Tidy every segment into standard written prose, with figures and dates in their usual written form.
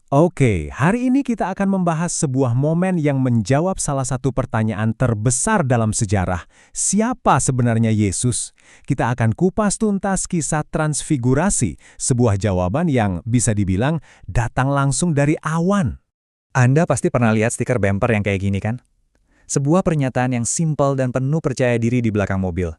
Oke, hari ini kita akan membahas sebuah momen yang menjawab salah satu pertanyaan terbesar dalam sejarah. Siapa sebenarnya Yesus? Kita akan kupas tuntas kisah transfigurasi, sebuah jawaban yang bisa dibilang datang langsung dari awan. Anda pasti pernah lihat stiker bumper yang kayak gini kan? Sebuah pernyataan yang simpel dan penuh percaya diri di belakang mobil.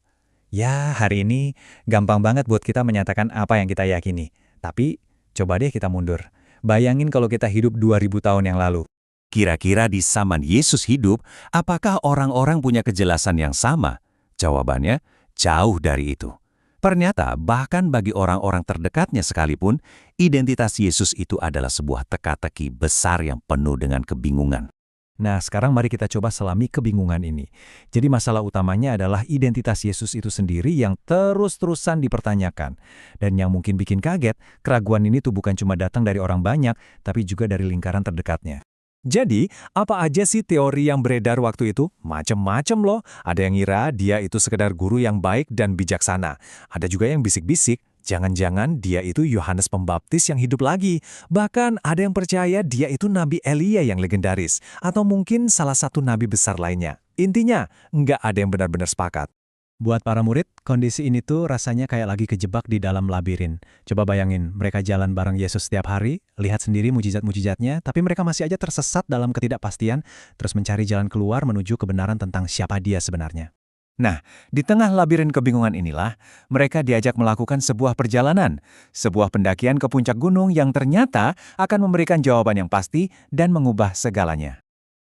Ya, hari ini gampang banget buat kita menyatakan apa yang kita yakini. Tapi, coba deh kita mundur. Bayangin kalau kita hidup 2000 tahun yang lalu. Kira-kira di zaman Yesus hidup, apakah orang-orang punya kejelasan yang sama? Jawabannya, jauh dari itu. Ternyata, bahkan bagi orang-orang terdekatnya sekalipun, identitas Yesus itu adalah sebuah teka-teki besar yang penuh dengan kebingungan. Nah, sekarang mari kita coba selami kebingungan ini. Jadi masalah utamanya adalah identitas Yesus itu sendiri yang terus-terusan dipertanyakan. Dan yang mungkin bikin kaget, keraguan ini tuh bukan cuma datang dari orang banyak, tapi juga dari lingkaran terdekatnya. Jadi, apa aja sih teori yang beredar waktu itu? Macem-macem loh. Ada yang ngira dia itu sekedar guru yang baik dan bijaksana. Ada juga yang bisik-bisik, jangan-jangan dia itu Yohanes Pembaptis yang hidup lagi. Bahkan ada yang percaya dia itu Nabi Elia yang legendaris. Atau mungkin salah satu nabi besar lainnya. Intinya, nggak ada yang benar-benar sepakat. Buat para murid, kondisi ini tuh rasanya kayak lagi kejebak di dalam labirin. Coba bayangin, mereka jalan bareng Yesus setiap hari, lihat sendiri mujizat-mujizatnya, tapi mereka masih aja tersesat dalam ketidakpastian, terus mencari jalan keluar menuju kebenaran tentang siapa dia sebenarnya. Nah, di tengah labirin kebingungan inilah, mereka diajak melakukan sebuah perjalanan, sebuah pendakian ke puncak gunung yang ternyata akan memberikan jawaban yang pasti dan mengubah segalanya.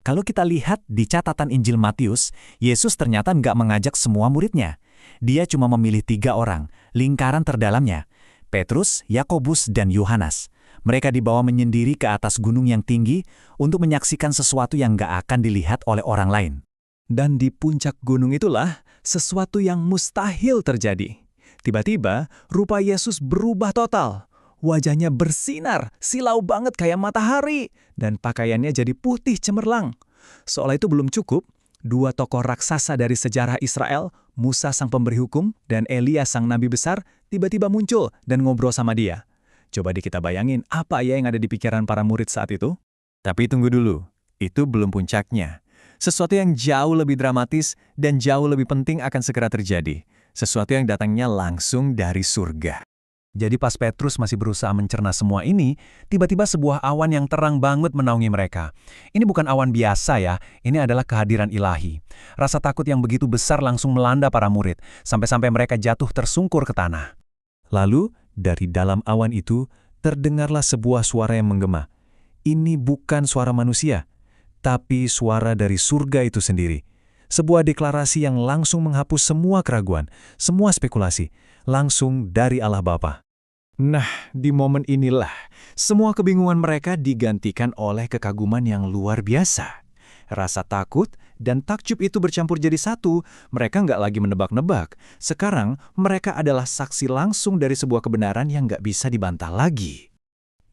Kalau kita lihat di catatan Injil Matius, Yesus ternyata nggak mengajak semua muridnya. Dia cuma memilih 3 orang, lingkaran terdalamnya, Petrus, Yakobus, dan Yohanes. Mereka dibawa menyendiri ke atas gunung yang tinggi untuk menyaksikan sesuatu yang nggak akan dilihat oleh orang lain. Dan di puncak gunung itulah sesuatu yang mustahil terjadi. Tiba-tiba, rupa Yesus berubah total. Wajahnya bersinar, silau banget kayak matahari, dan pakaiannya jadi putih cemerlang. Seolah itu belum cukup, 2 tokoh raksasa dari sejarah Israel, Musa sang pemberi hukum dan Elia sang nabi besar, tiba-tiba muncul dan ngobrol sama dia. Coba deh kita bayangin apa ya yang ada di pikiran para murid saat itu? Tapi tunggu dulu, itu belum puncaknya. Sesuatu yang jauh lebih dramatis dan jauh lebih penting akan segera terjadi. Sesuatu yang datangnya langsung dari surga. Jadi pas Petrus masih berusaha mencerna semua ini, tiba-tiba sebuah awan yang terang banget menaungi mereka. Ini bukan awan biasa ya, ini adalah kehadiran ilahi. Rasa takut yang begitu besar langsung melanda para murid, sampai-sampai mereka jatuh tersungkur ke tanah. Lalu, dari dalam awan itu, terdengarlah sebuah suara yang menggema. Ini bukan suara manusia, tapi suara dari surga itu sendiri. Sebuah deklarasi yang langsung menghapus semua keraguan, semua spekulasi, langsung dari Allah Bapa. Nah, di momen inilah, semua kebingungan mereka digantikan oleh kekaguman yang luar biasa. Rasa takut dan takjub itu bercampur jadi satu, mereka nggak lagi menebak-nebak. Sekarang, mereka adalah saksi langsung dari sebuah kebenaran yang nggak bisa dibantah lagi.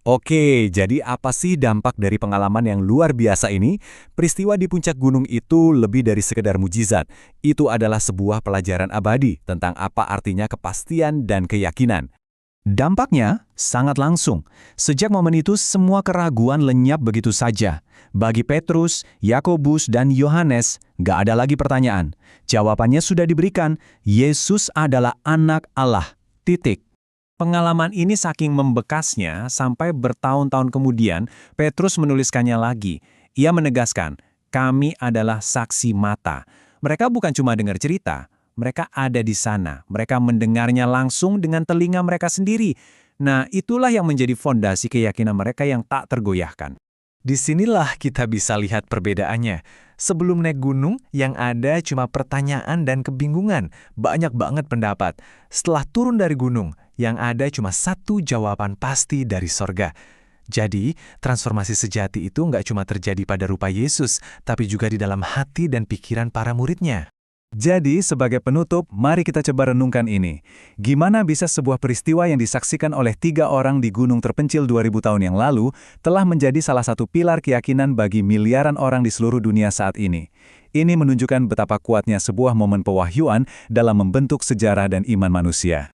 Oke, jadi apa sih dampak dari pengalaman yang luar biasa ini? Peristiwa di puncak gunung itu lebih dari sekedar mujizat. Itu adalah sebuah pelajaran abadi tentang apa artinya kepastian dan keyakinan. Dampaknya sangat langsung. Sejak momen itu, semua keraguan lenyap begitu saja. Bagi Petrus, Yakobus, dan Yohanes, gak ada lagi pertanyaan. Jawabannya sudah diberikan, Yesus adalah anak Allah. Titik. Pengalaman ini saking membekasnya, sampai bertahun-tahun kemudian, Petrus menuliskannya lagi. Ia menegaskan, kami adalah saksi mata. Mereka bukan cuma dengar cerita, mereka ada di sana. Mereka mendengarnya langsung dengan telinga mereka sendiri. Nah, itulah yang menjadi fondasi keyakinan mereka yang tak tergoyahkan. Disinilah kita bisa lihat perbedaannya. Sebelum naik gunung, yang ada cuma pertanyaan dan kebingungan. Banyak banget pendapat. Setelah turun dari gunung, yang ada cuma satu jawaban pasti dari sorga. Jadi, transformasi sejati itu nggak cuma terjadi pada rupa Yesus, tapi juga di dalam hati dan pikiran para muridnya. Jadi, sebagai penutup, mari kita coba renungkan ini. Gimana bisa sebuah peristiwa yang disaksikan oleh 3 orang di gunung terpencil 2000 tahun yang lalu telah menjadi salah satu pilar keyakinan bagi miliaran orang di seluruh dunia saat ini. Ini menunjukkan betapa kuatnya sebuah momen pewahyuan dalam membentuk sejarah dan iman manusia.